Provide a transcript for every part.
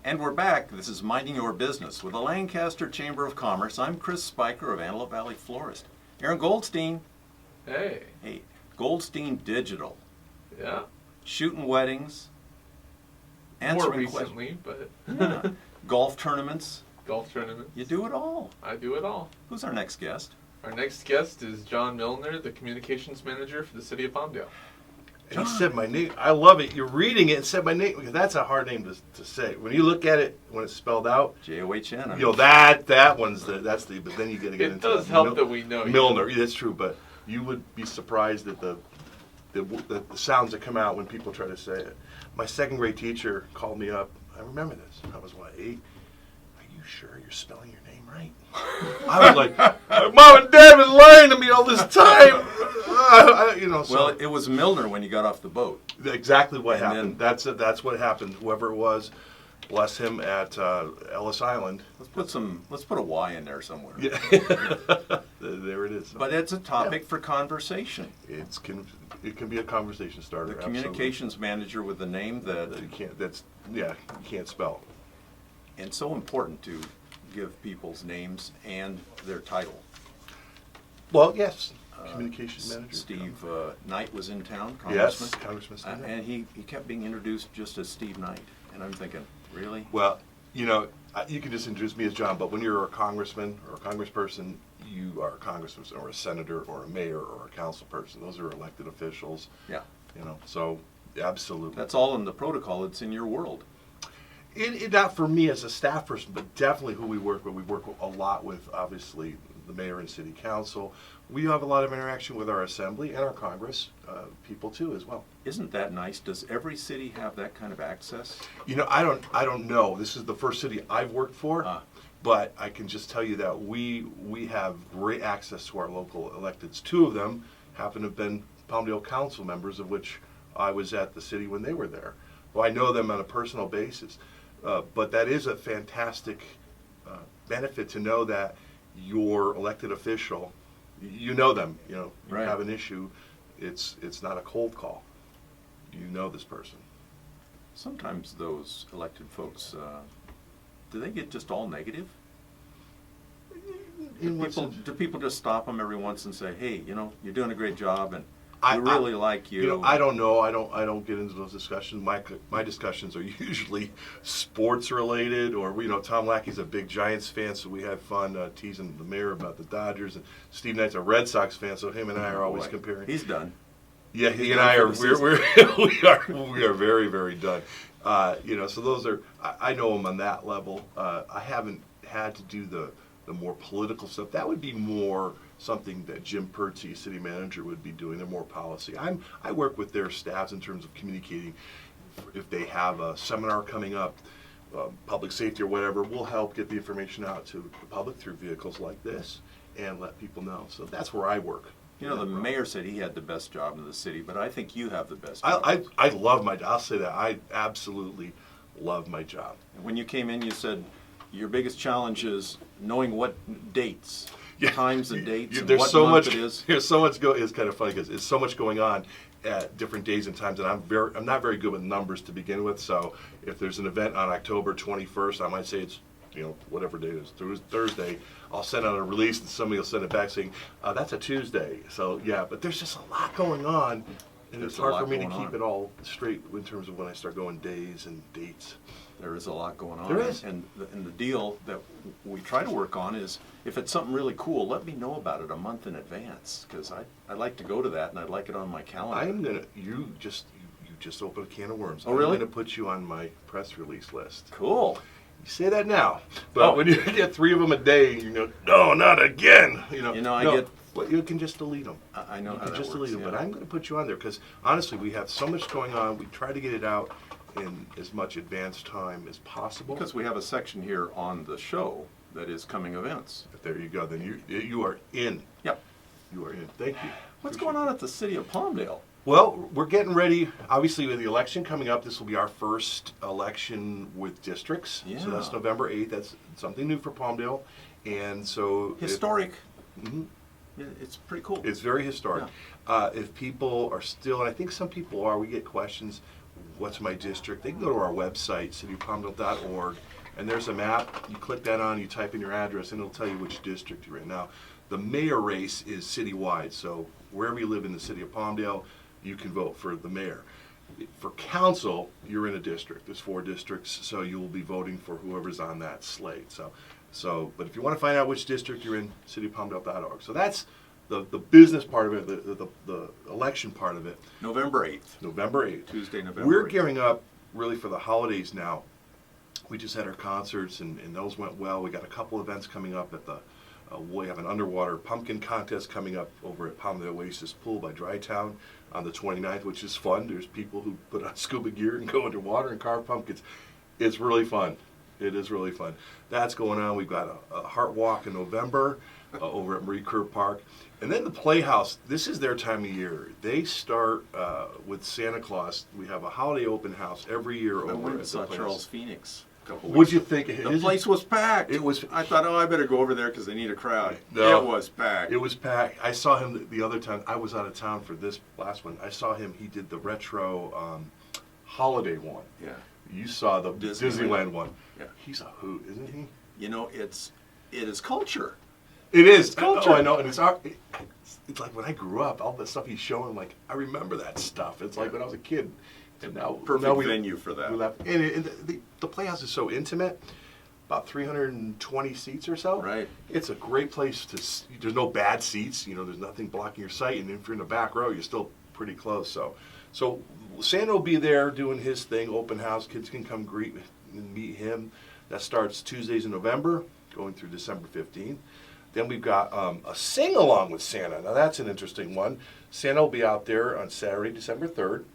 And we're back. This is Minding Your Business with the Lancaster Chamber of Commerce. I'm Chris Spiker of Antelope Valley Florist. Aaron Goldstein. Hey. Hey, Goldstein Digital. Yeah. Shooting weddings. More Answering recently, but yeah. Golf tournaments. golf tournaments. You do it all. I do it all. Who's our next guest? Our next guest is John Mylnar, the Communications Manager for the City of Palmdale. And he said my name. I love it. You're reading it and said my name because that's a hard name to say. When you look at it, when it's spelled out, J-O-H-N. you know that one's that's the. But then you get to get It into does help that we know you. Mylnar. That's true, but you would be surprised at the sounds that come out when people try to say it. My second grade teacher called me up. I remember this. I was 8. Are you sure you're spelling your name right? I was like, Mom and Dad have been lying to me all this time. Well, it was Mylnar when you got off the boat. Exactly what And happened. That's what happened. Whoever it was, bless him, at Ellis Island. Let's put a Y in there somewhere. Yeah, there it is. But it's a topic for conversation. It can be a conversation starter. The communications manager with a name that you can't spell. And so important to give people's names and their title. Well, yes, communications manager. Steve Knight was in town, Congressman. Yes, Congressman Steve Knight. And he kept being introduced just as Steve Knight. And I'm thinking, really? Well, you can just introduce me as John, but when you're a congressman or a congressperson, you are a congressman or a senator or a mayor or a council person. Those are elected officials. Yeah. So absolutely. That's all in the protocol. It's in your world. Not for me as a staff person, but definitely who we work with. We work a lot with, obviously, the mayor and city council. We have a lot of interaction with our assembly and our Congress people too, as well. Isn't that nice? Does every city have that kind of access? I don't know. This is the first city I've worked for, but I can just tell you that we have great access to our local electeds. 2 of them happen to have been Palmdale council members, of which I was at the city when they were there. Well, I know them on a personal basis. But that is a fantastic benefit to know that your elected official, you know them, you Right. have an issue, it's not a cold call. You know this person. Sometimes those elected folks, do they get just all negative? Do people just stop them every once and say, hey, you're doing a great job and we really like you? I don't know. I don't get into those discussions. My discussions are usually sports related, or Tom Lackey's a big Giants fan, so we have fun teasing the mayor about the Dodgers, and Steve Knight's a Red Sox fan, so him and I are always comparing. He's done. Yeah, he and I are we are very, very done. So those are I know him on that level. I haven't had to do the more political stuff. That would be more something that Jim Pertzy, city manager, would be doing. They're more policy. I work with their staffs in terms of communicating. If they have a seminar coming up, public safety or whatever, we'll help get the information out to the public through vehicles like this and let people know. So that's where I work. The mayor said he had the best job in the city, but I think you have the best job. I love my job. I'll say that. I absolutely love my job. When you came in, you said your biggest challenge is knowing what dates, times and dates, and there's what so month much, it is. There's so much it's kind of funny because there's so much going on at different days and times, and I'm not very good with numbers to begin with. So if there's an event on October 21st, I might say it's whatever day it is, Thursday. I'll send out a release and somebody will send it back saying that's a Tuesday. So yeah, but there's just a lot going on, and it's hard for me to keep it all straight in terms of when I start going days and dates. There is a lot going on. There is. And the deal that we try to work on is, if it's something really cool, let me know about it a month in advance, because I'd like to go to that and I'd like it on my calendar. You just opened a can of worms. Oh, really? I'm gonna put you on my press release list. Cool. You say that now, but when you get 3 of them a day, you go, no, not again. Well, you can just delete them. I know how that just works, delete them, but I'm going to put you on there because honestly, we have so much going on. We try to get it out in as much advance time as possible. Because we have a section here on the show that is coming events. But there you go. Then you are in. Yep. You are in. Thank you. What's going on at the city of Palmdale? Well, we're getting ready. Obviously, with the election coming up, this will be our first election with districts. Yeah. So that's November 8th. That's something new for Palmdale. And so... Historic. It's pretty cool. It's very historic. Yeah. If people are still, and I think some people are, we get questions, what's my district, they can go to our website, cityofpalmdale.org, and there's a map. You click that on, you type in your address, and it'll tell you which district you're in. Now, the mayor race is citywide, so wherever you live in the city of Palmdale, you can vote for the mayor. For council, you're in a district. There's 4 districts, so you will be voting for whoever's on that slate. But if you want to find out which district you're in, cityofpalmdale.org. So that's the business part of it, the election part of it. November 8th. November 8th. Tuesday, November We're 8th. gearing up really for the holidays now. We just had our concerts, and those went well. We got a couple events coming up at the, we have an underwater pumpkin contest coming up over at Palmdale Oasis Pool by Drytown on the 29th, which is fun. There's people who put on scuba gear and go underwater and carve pumpkins. It's really fun. It is really fun. That's going on. We've got a Heart Walk in November over at Marie Kerr Park. And then the Playhouse, this is their time of year. They start with Santa Claus. We have a holiday open house every year I over went at and the saw Playhouse. Charles Phoenix a couple weeks What'd you ago. think? The place was packed. It was. I thought, I better go over there because they need a crowd. No. It was packed. It was packed. I saw him the other time. I was out of town for this last one. I saw him. He did the retro holiday one. Yeah. You saw the Disneyland one. Yeah. He's a hoot, isn't he? You know, it is culture. It is. Culture. Oh, I know. And it's it's like when I grew up, all the stuff he's showing, like, I remember that stuff. It's like when I was a kid. And now, Perfect venue for that. We left. And the Playhouse is so intimate. About 320 seats or so. Right. It's a great place to. There's no bad seats. You know, there's nothing blocking your sight. And if you're in the back row, you're still pretty close. So Santa will be there doing his thing, open house. Kids can come greet and meet him. That starts Tuesdays in November, going through December 15th. Then we've got a sing-along with Santa. Now that's an interesting one. Santa will be out there on Saturday, December 3rd.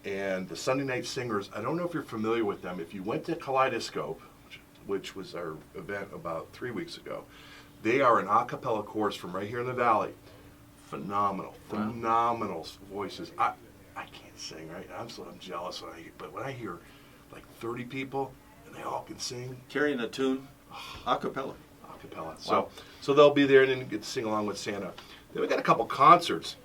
And the Sunday Night Singers, I don't know if you're familiar with them. If you went to Kaleidoscope, which was our event about 3 weeks ago, they are an a cappella chorus from right here in the Valley. Phenomenal, phenomenal voices. I can't sing, right? I'm jealous but when I hear like 30 people and they all can sing. Carrying a tune, a cappella. A cappella. Wow. So they'll be there and then you get to sing along with Santa. Then we got a couple concerts.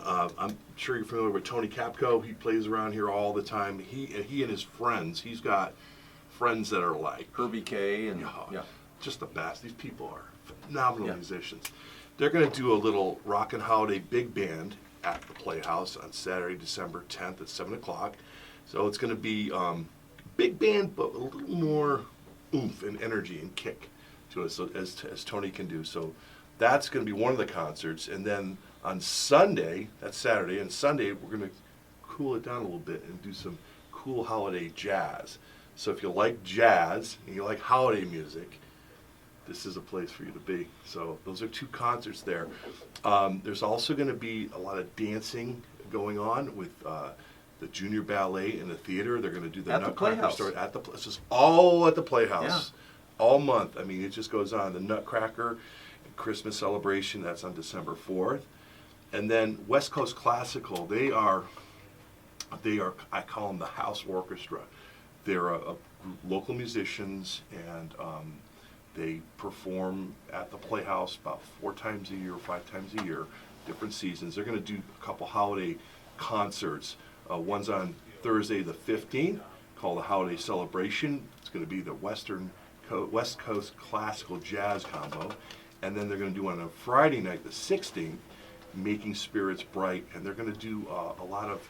I'm sure you're familiar with Tony Capco. He plays around here all the time. He and his friends. He's got friends that are like Herbie K. and just the best. These people are phenomenal musicians. They're going to do a little Rockin' Holiday big band at the Playhouse on Saturday, December 10th at 7 o'clock. So it's going to be big band, but a little more oomph and energy and kick to it, so as Tony can do. So that's going to be one of the concerts. And then on Sunday, that's Saturday, and Sunday we're going to cool it down a little bit and do some cool holiday jazz. So if you like jazz and you like holiday music, this is a place for you to be. So those are 2 concerts there. There's also going to be a lot of dancing going on with the junior ballet in the theater. They're going to do the Nutcracker story at the Playhouse. This is all at the Playhouse, all month. I mean, it just goes on. The Nutcracker Christmas celebration, that's on December 4th. And then West Coast Classical, they are, I call them the house orchestra. They're local musicians, and they perform at the Playhouse about 4 times a year, 5 times a year, different seasons. They're going to do a couple holiday concerts. One's on Thursday the 15th, called the Holiday Celebration. It's going to be the West Coast Classical Jazz Combo. And then they're going to do on a Friday night, the 16th, Making Spirits Bright. And they're going to do a lot of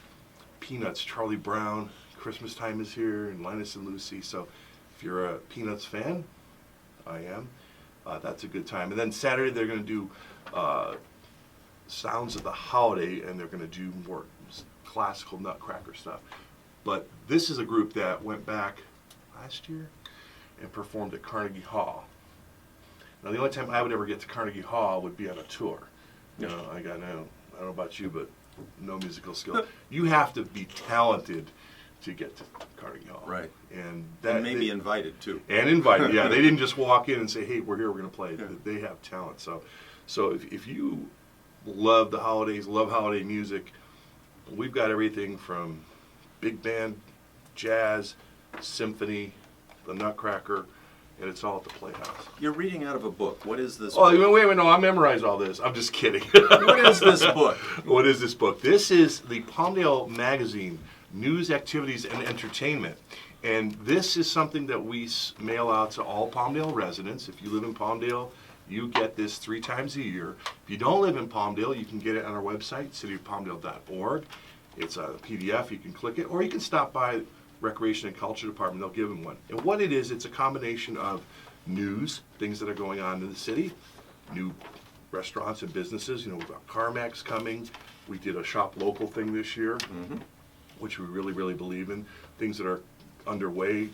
Peanuts, Charlie Brown, Christmas Time is Here, and Linus and Lucy. So if you're a Peanuts fan, I am, that's a good time. And then Saturday they're going to do Sounds of the Holiday, and they're going to do more classical Nutcracker stuff. But this is a group that went back last year and performed at Carnegie Hall. Now the only time I would ever get to Carnegie Hall would be on a tour. You know, I don't know about you, but no musical skill. You have to be talented to get to Carnegie Hall. Right. And maybe invited too. And invited, yeah. They didn't just walk in and say, hey, we're here, we're going to play. Yeah. They have talent. So if you love the holidays, love holiday music, we've got everything from big band, jazz, symphony, the Nutcracker, and it's all at the Playhouse. You're reading out of a book. What is this book? Wait, no, I memorized all this. I'm just kidding. What is this book? What is this book? This is the Palmdale Magazine news, activities, and entertainment. And this is something that we mail out to all Palmdale residents. If you live in Palmdale, you get this 3 times a year. If you don't live in Palmdale, you can get it on our website, cityofpalmdale.org. It's a PDF, you can click it, or you can stop by Recreation and Culture Department, they'll give them one. And what it is, it's a combination of news, things that are going on in the city, new restaurants and businesses. You know, we've got CarMax coming. We did a shop local thing this year, which we really, really believe in. Things that are underway,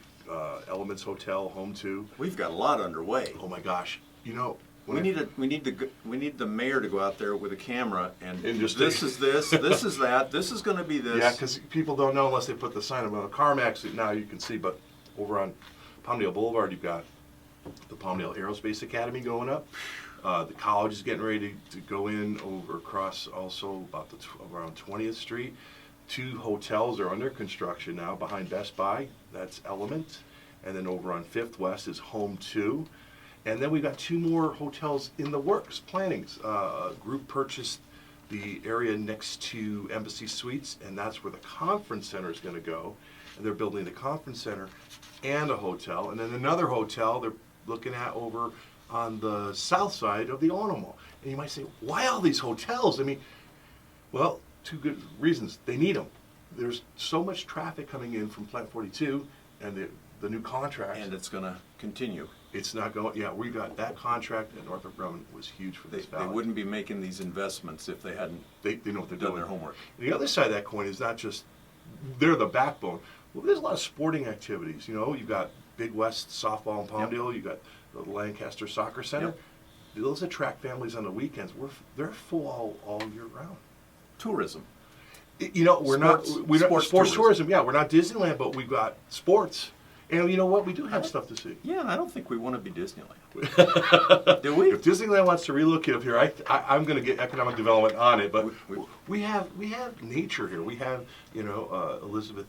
Elements Hotel, Home 2. We've got a lot underway. Oh my gosh, you know, We need the mayor to go out there with a camera and just this is this, this is that, this is going to be this. yeah, because people don't know unless they put the sign up on the CarMax. Now you can see, but over on Palmdale Boulevard, you've got the Palmdale Aerospace Academy going up. The college is getting ready to go in over across also about around 20th Street. 2 hotels are under construction now behind Best Buy. That's Element. And then over on 5th West is Home 2. And then we've got 2 more hotels in the works, plannings. A group purchased the area next to Embassy Suites, and that's where the conference center is going to go. And they're building the conference center and a hotel. And then another hotel they're looking at over on the south side of the Auto Mall. And you might say, why all these hotels? I mean, well, 2 good reasons. They need them. There's so much traffic coming in from Plant 42 and the new contract. And it's going to continue. It's not going, yeah, we got that contract at Northrop Grumman was huge for this They valley. wouldn't be making these investments if they hadn't They know what they're done doing. their homework. The other side of that coin is not just, they're the backbone. Well, there's a lot of sporting activities, you know, you've got Big West softball in Palmdale, you've got the Lancaster Soccer Center. Yep. Those attract families on the weekends. They're full all year round. Tourism. You know, we're not Sports sports tourism. tourism. Yeah, we're not Disneyland, but we've got sports. And you know what? We do have stuff to see. Yeah, and I don't think we want to be Disneyland. Do we? If Disneyland wants to relocate up here, I'm going to get economic development on it. But we have nature here. We have, you know, Elizabeth.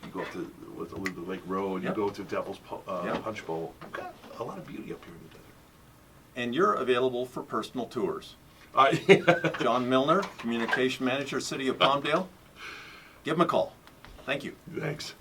You go up to Elizabeth Lake Road. Yep. You go to Devil's Yep. Punch Bowl. We've got a lot of beauty up here in the desert. And you're available for personal tours. Uh, John Mylnar, Communication Manager, City of Palmdale. Give him a call. Thank you. Thanks.